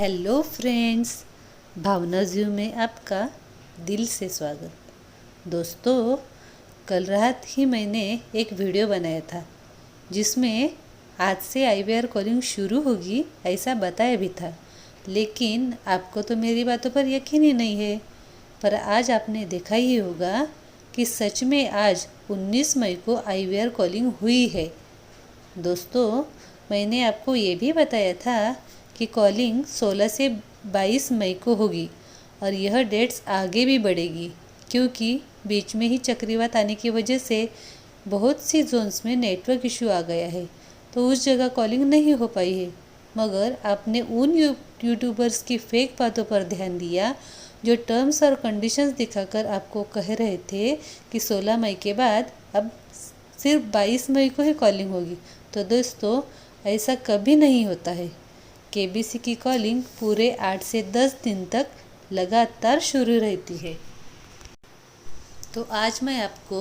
Hello friends, भावना zoo में आपका दिल से स्वागत। दोस्तों, कल रात ही मैंने एक वीडियो बनाया था जिसमें आज से आईवीआर कॉलिंग शुरू होगी ऐसा बताया भी था, लेकिन आपको तो मेरी बातों पर यकीन ही नहीं है। पर आज आपने देखा ही होगा कि सच में आज 19 मई को आईवीआर कॉलिंग हुई है। दोस्तों, मैंने आपको ये भी बताया था कि कॉलिंग 16 से 22 मई को होगी और यह डेट्स आगे भी बढ़ेगी, क्योंकि बीच में ही चक्रवात आने की वजह से बहुत सी जोन्स में नेटवर्क इशू आ गया है, तो उस जगह कॉलिंग नहीं हो पाई है। मगर आपने उन यूट्यूबर्स की फेक बातों पर ध्यान दिया जो टर्म्स और कंडीशंस दिखाकर आपको कह रहे थे कि 16 मई के बाद अब सिर्फ 22 मई को ही कॉलिंग होगी। तो दोस्तों, ऐसा कभी नहीं होता है। केबीसी की कॉलिंग पूरे 8 से 10 दिन तक लगातार शुरू रहती है। तो आज मैं आपको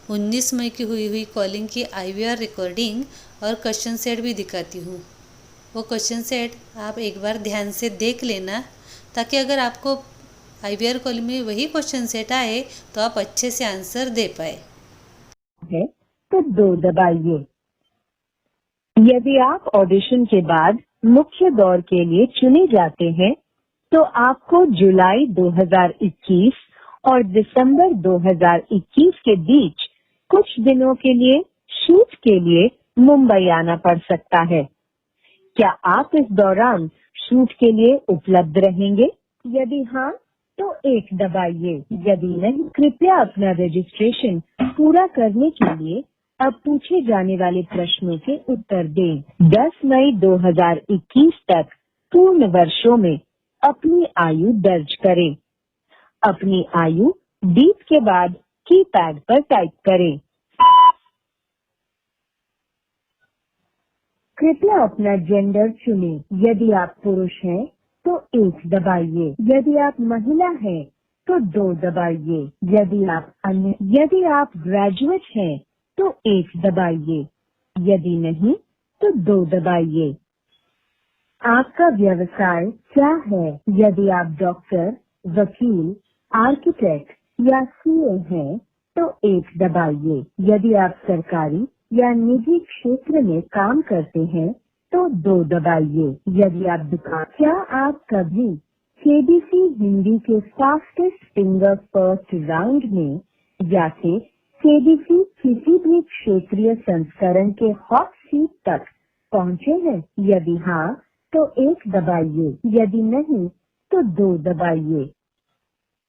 19 मई की हुई कॉलिंग की आईवीआर रिकॉर्डिंग और क्वेश्चन सेट भी दिखाती हूँ। वो क्वेश्चन सेट आप एक बार ध्यान से देख लेना, ताकि अगर आपको आईवीआर कॉलिंग में वही क्वेश्चन सेट आए तो आप अच्छे से आंसर दे पाए। है तो 2 दबाइए। यदि आप ऑडिशन के बाद मुख्य दौर के लिए चुने जाते हैं, तो आपको जुलाई 2021 और दिसंबर 2021 के बीच कुछ दिनों के लिए शूट के लिए मुंबई आना पड़ सकता है। क्या आप इस दौरान शूट के लिए उपलब्ध रहेंगे? यदि हाँ, तो 1 दबाइए। यदि नहीं, कृपया अपना रजिस्ट्रेशन पूरा करने के लिए अब पूछे जाने वाले प्रश्नों के उत्तर दें। 10 मई 2021 तक पूर्ण वर्षों में अपनी आयु दर्ज करें। अपनी आयु बीप के बाद कीपैड पर टाइप करें। कृपया अपना जेंडर चुनें। यदि आप पुरुष हैं, तो 1 दबाइए। यदि आप महिला हैं, तो 2 दबाइए। यदि आप ग्रेजुएट हैं, तो 1 दबाइए। यदि नहीं, तो 2 दबाइए। आपका व्यवसाय क्या है? यदि आप डॉक्टर, वकील, आर्किटेक्ट या सीए हैं, तो 1 दबाइए। यदि आप सरकारी या निजी क्षेत्र में काम करते हैं, तो 2 दबाइए। यदि आप दुकान, क्या आप कभी केबीसी हिंदी के फास्टेस्ट फिंगर फर्स्ट राउंड में या फिर केबीसी किसी भी क्षेत्रीय संस्करण के हॉट सीट तक पहुंचे हैं? यदि हाँ, तो 1 दबाइए। यदि नहीं, तो 2 दबाइए।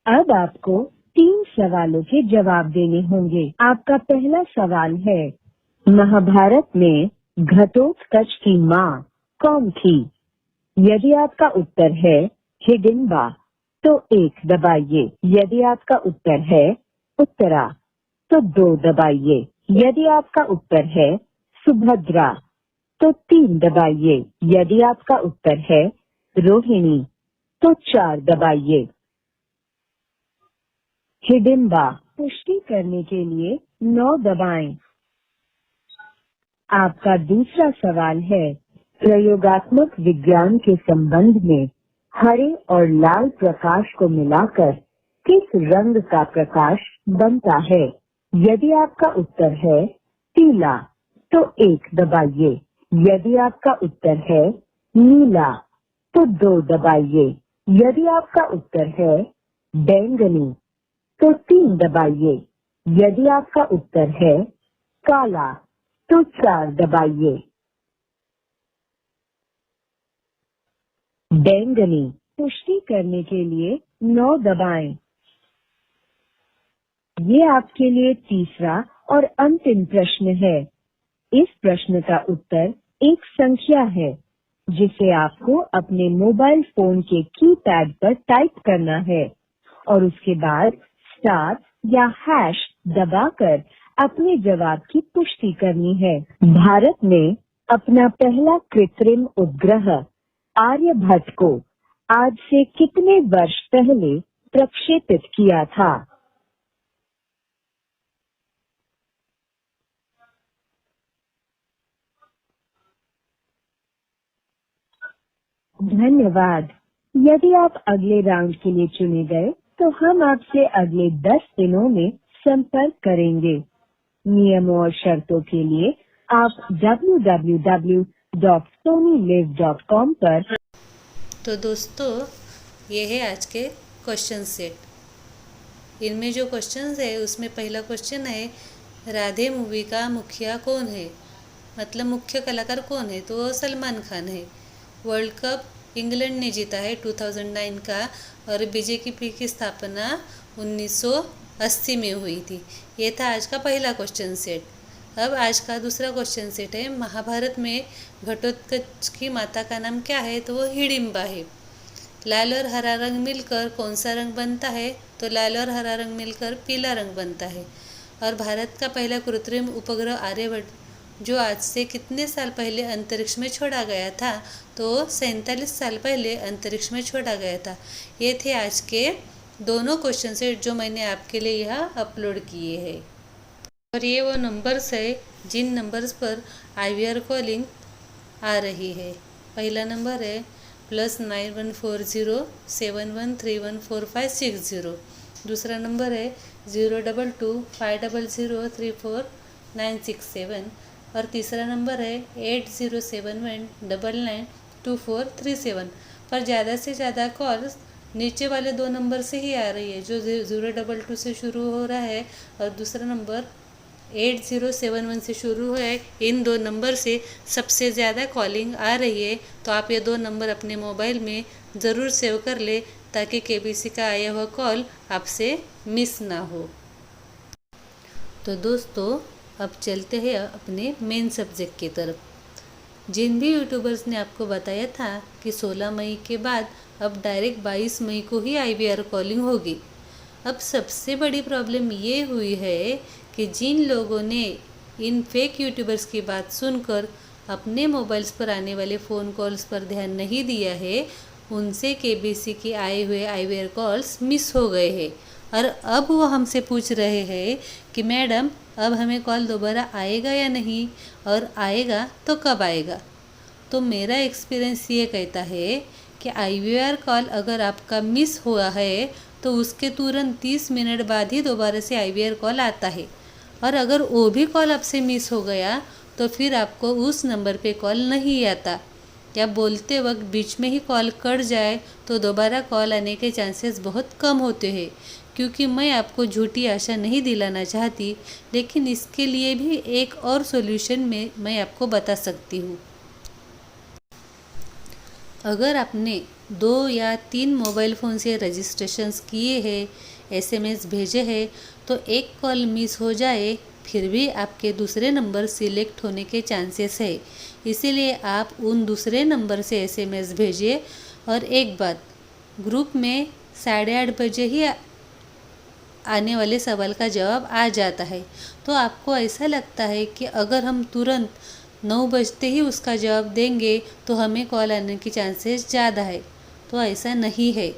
अब आपको 3 सवालों के जवाब देने होंगे। आपका पहला सवाल है, महाभारत में घटोत्कच की माँ कौन थी? यदि आपका उत्तर है हिडिंबा, तो 1 दबाइए। यदि आपका उत्तर है उत्तरा, तो 2 दबाइए। यदि आपका उत्तर है सुभद्रा, तो 3 दबाइए। यदि आपका उत्तर है रोहिणी, तो 4 दबाइए। हिडिंबा पुष्टि करने के लिए 9 दबाएं। आपका दूसरा सवाल है, प्रयोगात्मक विज्ञान के संबंध में हरे और लाल प्रकाश को मिलाकर किस रंग का प्रकाश बनता है? यदि आपका उत्तर है पीला, तो 1 दबाइए। यदि आपका उत्तर है नीला, तो 2 दबाइए। यदि आपका उत्तर है बैंगनी, तो 3 दबाइए। यदि आपका उत्तर है काला, तो 4 दबाइए। बैंगनी पुष्टि करने के लिए 9 दबाएं। ये आपके लिए तीसरा और अंतिम प्रश्न है। इस प्रश्न का उत्तर एक संख्या है, जिसे आपको अपने मोबाइल फोन के कीपैड पर टाइप करना है और उसके बाद स्टार या हैश दबाकर अपने जवाब की पुष्टि करनी है। भारत ने अपना पहला कृत्रिम उपग्रह आर्यभट्ट को आज से कितने वर्ष पहले प्रक्षेपित किया था? धन्यवाद। यदि आप अगले राउंड के लिए चुने गए तो हम आपसे अगले 10 दिनों में संपर्क करेंगे। नियमों और शर्तों के लिए आप www.sonylive.com पर। तो दोस्तों, ये है आज के क्वेश्चन सेट। इनमें जो क्वेश्चंस है उसमें पहला क्वेश्चन है, राधे मूवी का मुखिया कौन है, मतलब मुख्य कलाकार कौन है, तो वो सलमान खान है। वर्ल्ड कप इंग्लैंड ने जीता है 2009 का, और बीजेपी की स्थापना 1980 में हुई थी। ये था आज का पहला क्वेश्चन सेट। अब आज का दूसरा क्वेश्चन सेट है, महाभारत में घटोत्कच की माता का नाम क्या है, तो वो हिडिंबा है। लाल और हरा रंग मिलकर कौन सा रंग बनता है, तो लाल और हरा रंग मिलकर पीला रंग बनता है। और भारत का पहला कृत्रिम उपग्रह आर्यभट्ट जो आज से कितने साल पहले अंतरिक्ष में छोड़ा गया था, तो 47 साल पहले अंतरिक्ष में छोड़ा गया था। ये थे आज के दोनों क्वेश्चन सेट जो मैंने आपके लिए यहाँ अपलोड किए हैं। और ये वो नंबर्स है जिन नंबर्स पर IVR कॉलिंग आ रही है। पहला नंबर है +914071314560। दूसरा नंबर है 02250034967। और तीसरा नंबर है 8071992437। पर ज़्यादा से ज़्यादा कॉल्स नीचे वाले दो नंबर से ही आ रही है, जो 022 से शुरू हो रहा है और दूसरा नंबर 8071 से शुरू है। इन दो नंबर से सबसे ज़्यादा कॉलिंग आ रही है, तो आप ये दो नंबर अपने मोबाइल में ज़रूर सेव कर ले, ताकि KBC का आया हुआ कॉल आपसे मिस ना हो। तो दोस्तों, अब चलते हैं अपने मेन सब्जेक्ट की तरफ। जिन भी यूट्यूबर्स ने आपको बताया था कि 16 मई के बाद अब डायरेक्ट 22 मई को ही IVR कॉलिंग होगी, अब सबसे बड़ी प्रॉब्लम ये हुई है कि जिन लोगों ने इन फेक यूट्यूबर्स की बात सुनकर अपने मोबाइल्स पर आने वाले फ़ोन कॉल्स पर ध्यान नहीं दिया है, उनसे KBC के आए हुए IVR कॉल्स मिस हो गए हैं। और अब वो हमसे पूछ रहे हैं कि मैडम, अब हमें कॉल दोबारा आएगा या नहीं, और आएगा तो कब आएगा। तो मेरा एक्सपीरियंस ये कहता है कि IVR कॉल अगर आपका मिस हुआ है तो उसके तुरंत 30 मिनट बाद ही दोबारा से IVR कॉल आता है। और अगर वो भी कॉल आपसे मिस हो गया तो फिर आपको उस नंबर पे कॉल नहीं आता, या बोलते वक्त बीच में ही कॉल कट जाए तो दोबारा कॉल आने के चांसेस बहुत कम होते हैं। क्योंकि मैं आपको झूठी आशा नहीं दिलाना चाहती, लेकिन इसके लिए भी एक और सॉल्यूशन मैं आपको बता सकती हूँ। अगर आपने 2 या 3 मोबाइल फ़ोन से रजिस्ट्रेशंस किए हैं, SMS भेजे हैं, तो एक कॉल मिस हो जाए फिर भी आपके दूसरे नंबर सिलेक्ट होने के चांसेस है। इसीलिए आप उन दूसरे नंबर से SMS भेजिए। और एक बात, ग्रुप में 8:30 बजे ही आने वाले सवाल का जवाब आ जाता है, तो आपको ऐसा लगता है कि अगर हम तुरंत 9 बजते ही उसका जवाब देंगे तो हमें कॉल आने की चांसेस ज़्यादा है। तो ऐसा नहीं है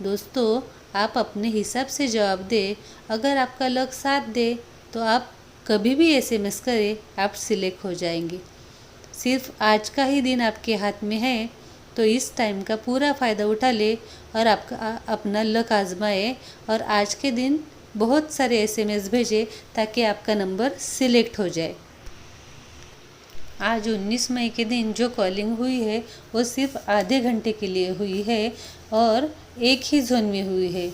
दोस्तों, आप अपने हिसाब से जवाब दें। अगर आपका लक साथ दे तो आप कभी भी SMS करें, आप सिलेक्ट हो जाएंगे। सिर्फ आज का ही दिन आपके हाथ में है, तो इस टाइम का पूरा फ़ायदा उठा ले और आपका अपना लक आजमाए, और आज के दिन बहुत सारे SMS भेजें ताकि आपका नंबर सिलेक्ट हो जाए। आज 19 मई के दिन जो कॉलिंग हुई है वो सिर्फ आधे घंटे के लिए हुई है और एक ही जोन में हुई है।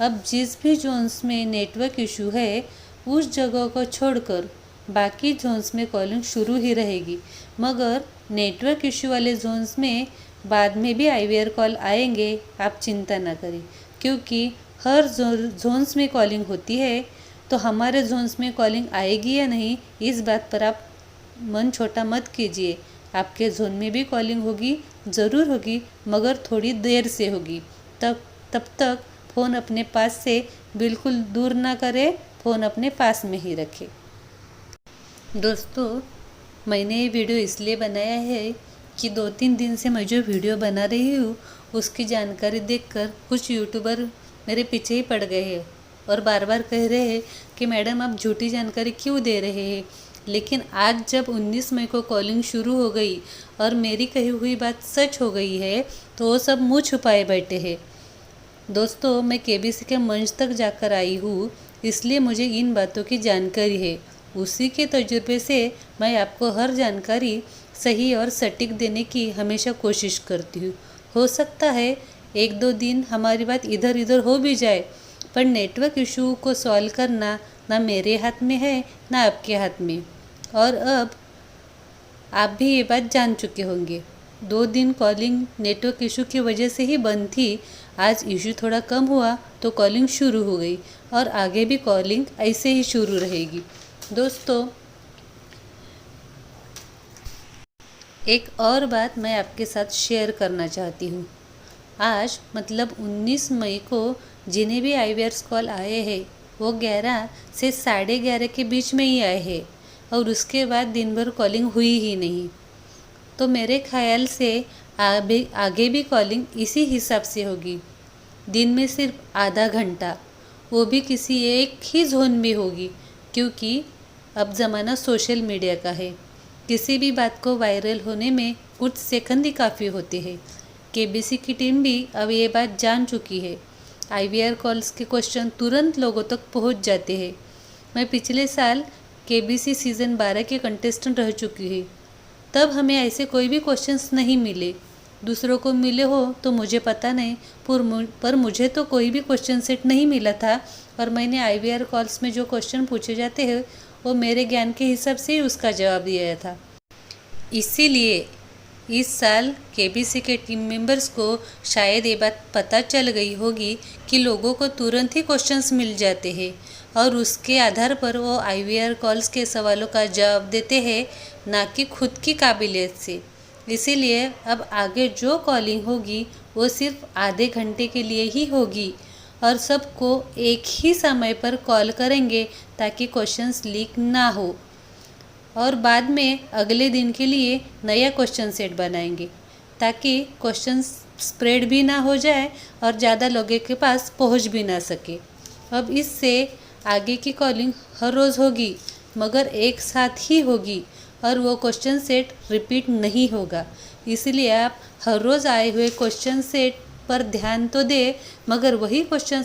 अब जिस भी जोन्स में नेटवर्क इशू है उस जगह को छोड़कर बाकी जोन्स में कॉलिंग शुरू ही रहेगी। मगर नेटवर्क इशू वाले जोन्स में बाद में भी IVR कॉल आएंगे, आप चिंता ना करें। क्योंकि हर जोन्स में कॉलिंग होती है, तो हमारे जोन्स में कॉलिंग आएगी या नहीं इस बात पर आप मन छोटा मत कीजिए। आपके जोन में भी कॉलिंग होगी, ज़रूर होगी, मगर थोड़ी देर से होगी। तब तक फ़ोन अपने पास से बिल्कुल दूर ना करें, फ़ोन अपने पास में ही रखें। दोस्तों, मैंने ये वीडियो इसलिए बनाया है कि 2-3 दिन से मैं जो वीडियो बना रही हूँ उसकी जानकारी देखकर कुछ यूट्यूबर मेरे पीछे ही पड़ गए हैं और बार बार कह रहे हैं कि मैडम आप झूठी जानकारी क्यों दे रहे हैं, लेकिन आज जब 19 मई को कॉलिंग शुरू हो गई और मेरी कही हुई बात सच हो गई है तो वो सब मुँह छुपाए बैठे हैं। दोस्तों, मैं केबीसी के मंच तक जाकर आई हूँ, इसलिए मुझे इन बातों की जानकारी है। उसी के तजुर्बे से मैं आपको हर जानकारी सही और सटीक देने की हमेशा कोशिश करती हूँ। हो सकता है 1-2 दिन हमारी बात इधर उधर हो भी जाए, पर नेटवर्क इशू को सॉल्व करना ना मेरे हाथ में है ना आपके हाथ में। और अब आप भी ये बात जान चुके होंगे। 2 दिन कॉलिंग नेटवर्क इशू की वजह से ही बंद थी। आज इशू थोड़ा कम हुआ तो कॉलिंग शुरू हो गई और आगे भी कॉलिंग ऐसे ही शुरू रहेगी। दोस्तों, एक और बात मैं आपके साथ शेयर करना चाहती हूँ। आज मतलब 19 मई को जिन्हें भी IVR's कॉल आए हैं वो 11 से 11:30 के बीच में ही आए हैं और उसके बाद दिन भर कॉलिंग हुई ही नहीं। तो मेरे ख्याल से आगे भी कॉलिंग इसी हिसाब से होगी। दिन में सिर्फ आधा घंटा, वो भी किसी एक ही जोन में होगी, क्योंकि अब ज़माना सोशल मीडिया का है। किसी भी बात को वायरल होने में कुछ सेकंड ही काफ़ी होते हैं। केबीसी की टीम भी अब ये बात जान चुकी है। IVR कॉल्स के क्वेश्चन तुरंत लोगों तक पहुंच जाते हैं। मैं पिछले साल केबीसी सीज़न 12 के कंटेस्टेंट रह चुकी हूँ। तब हमें ऐसे कोई भी क्वेश्चंस नहीं मिले। दूसरों को मिले हो तो मुझे पता नहीं, पर मुझे तो कोई भी क्वेश्चन सेट नहीं मिला था और मैंने IVR कॉल्स में जो क्वेश्चन पूछे जाते हैं वो मेरे ज्ञान के हिसाब से ही उसका जवाब दिया था। इसीलिए इस साल केबीसी के टीम मेंबर्स को शायद ये बात पता चल गई होगी कि लोगों को तुरंत ही क्वेश्चंस मिल जाते हैं और उसके आधार पर वो IVR कॉल्स के सवालों का जवाब देते हैं, ना कि खुद की काबिलियत से। इसीलिए अब आगे जो कॉलिंग होगी वो सिर्फ आधे घंटे के लिए ही होगी और सबको एक ही समय पर कॉल करेंगे ताकि क्वेश्चंस लीक ना हो, और बाद में अगले दिन के लिए नया क्वेश्चन सेट बनाएंगे ताकि क्वेश्चन स्प्रेड भी ना हो जाए और ज़्यादा लोगों के पास पहुंच भी ना सके। अब इससे आगे की कॉलिंग हर रोज़ होगी, मगर एक साथ ही होगी और वो क्वेश्चन सेट रिपीट नहीं होगा। इसलिए आप हर रोज़ आए हुए क्वेश्चन सेट पर ध्यान तो दें, मगर वही क्वेश्चन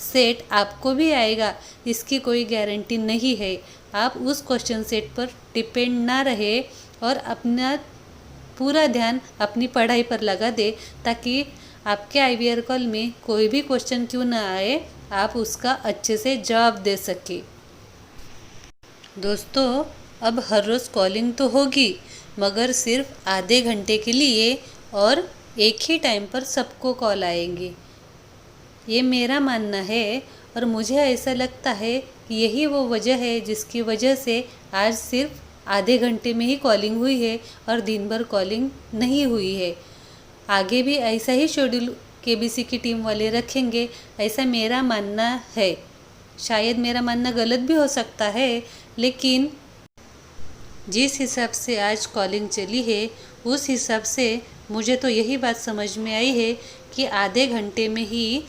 सेट आपको भी आएगा इसकी कोई गारंटी नहीं है। आप उस क्वेश्चन सेट पर डिपेंड ना रहे और अपना पूरा ध्यान अपनी पढ़ाई पर लगा दे ताकि आपके IVR कॉल में कोई भी क्वेश्चन क्यों ना आए, आप उसका अच्छे से जवाब दे सके। दोस्तों, अब हर रोज़ कॉलिंग तो होगी, मगर सिर्फ आधे घंटे के लिए और एक ही टाइम पर सबको कॉल आएंगे। ये मेरा मानना है और मुझे ऐसा लगता है कि यही वो वजह है जिसकी वजह से आज सिर्फ आधे घंटे में ही कॉलिंग हुई है और दिन भर कॉलिंग नहीं हुई है। आगे भी ऐसा ही शेड्यूल केबीसी की टीम वाले रखेंगे, ऐसा मेरा मानना है। शायद मेरा मानना गलत भी हो सकता है, लेकिन जिस हिसाब से आज कॉलिंग चली है उस हिसाब से मुझे तो यही बात समझ में आई है कि आधे घंटे में ही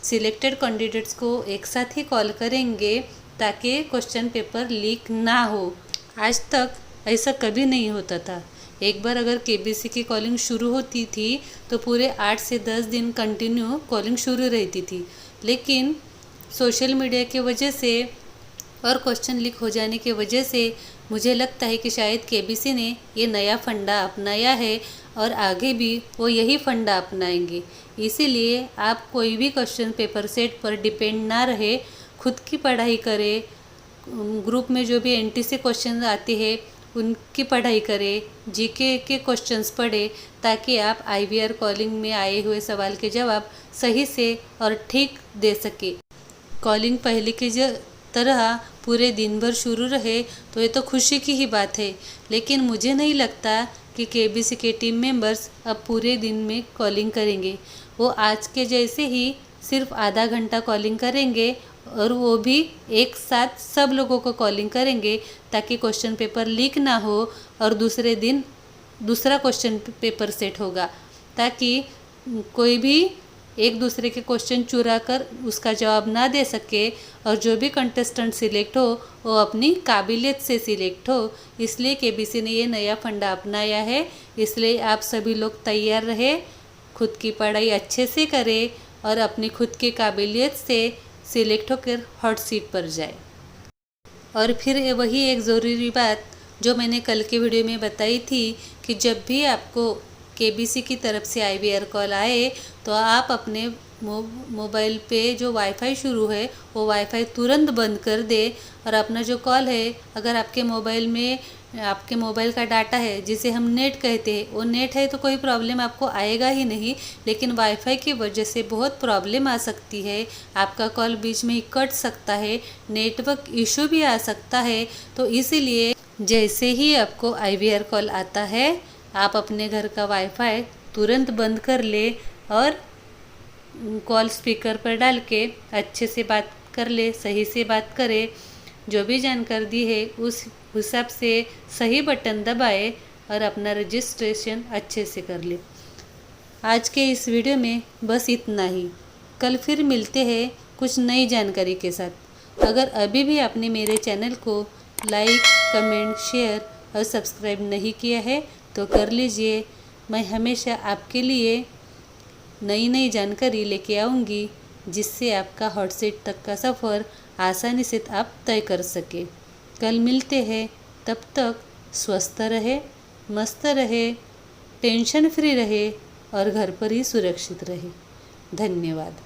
सिलेक्टेड कैंडिडेट्स को एक साथ ही कॉल करेंगे ताकि क्वेश्चन पेपर लीक ना हो। आज तक ऐसा कभी नहीं होता था। एक बार अगर केबीसी की कॉलिंग शुरू होती थी तो पूरे 8 से 10 दिन कंटिन्यू कॉलिंग शुरू रहती थी, लेकिन सोशल मीडिया की वजह से और क्वेश्चन लीक हो जाने की वजह से मुझे लगता है कि शायद केबीसी ने ये नया फंडा अपनाया है और आगे भी वो यही फंडा अपनाएंगे। इसीलिए आप कोई भी क्वेश्चन पेपर सेट पर डिपेंड ना रहे, खुद की पढ़ाई करें, ग्रुप में जो भी NTC क्वेश्चन आते हैं उनकी पढ़ाई करें, GK के क्वेश्चंस पढ़ें ताकि आप IVR कॉलिंग में आए हुए सवाल के जवाब सही से और ठीक दे सके। कॉलिंग पहले की तरह पूरे दिन भर शुरू रहे तो ये तो खुशी की ही बात है, लेकिन मुझे नहीं लगता कि केबीसी के टीम मेंबर्स अब पूरे दिन में कॉलिंग करेंगे। वो आज के जैसे ही सिर्फ आधा घंटा कॉलिंग करेंगे और वो भी एक साथ सब लोगों को कॉलिंग करेंगे ताकि क्वेश्चन पेपर लीक ना हो और दूसरे दिन दूसरा क्वेश्चन पेपर सेट होगा ताकि कोई भी एक दूसरे के क्वेश्चन चुरा कर उसका जवाब ना दे सके और जो भी कंटेस्टेंट सिलेक्ट हो वो अपनी काबिलियत से सिलेक्ट हो। इसलिए केबीसी ने ये नया फंडा अपनाया है। इसलिए आप सभी लोग तैयार रहे, खुद की पढ़ाई अच्छे से करें और अपनी खुद की काबिलियत से सिलेक्ट होकर हॉट सीट पर जाए। और फिर वही एक ज़रूरी बात जो मैंने कल के वीडियो में बताई थी कि जब भी आपको केबीसी की तरफ से IVR कॉल आए तो आप अपने मोबाइल पे जो वाईफाई शुरू है वो वाईफाई तुरंत बंद कर दे और अपना जो कॉल है, अगर आपके मोबाइल में आपके मोबाइल का डाटा है जिसे हम नेट कहते हैं, वो नेट है तो कोई प्रॉब्लम आपको आएगा ही नहीं, लेकिन वाईफाई की वजह से बहुत प्रॉब्लम आ सकती है। आपका कॉल बीच में ही कट सकता है, नेटवर्क इशू भी आ सकता है। तो इसीलिए जैसे ही आपको IVR कॉल आता है आप अपने घर का वाईफाई तुरंत बंद कर ले और कॉल स्पीकर पर डाल के अच्छे से बात कर ले, सही से बात करे। जो भी जानकारी दी है उस हिसाब से सही बटन दबाए और अपना रजिस्ट्रेशन अच्छे से कर ले। आज के इस वीडियो में बस इतना ही। कल फिर मिलते हैं कुछ नई जानकारी के साथ। अगर अभी भी आपने मेरे चैनल को लाइक, कमेंट, शेयर और सब्सक्राइब नहीं किया है तो कर लीजिए। मैं हमेशा आपके लिए नई नई जानकारी लेके आऊँगी जिससे आपका हॉट सीट तक का सफ़र आसानी से आप तय कर सके। कल मिलते हैं, तब तक स्वस्थ रहे, मस्त रहे, टेंशन फ्री रहे और घर पर ही सुरक्षित रहे। धन्यवाद।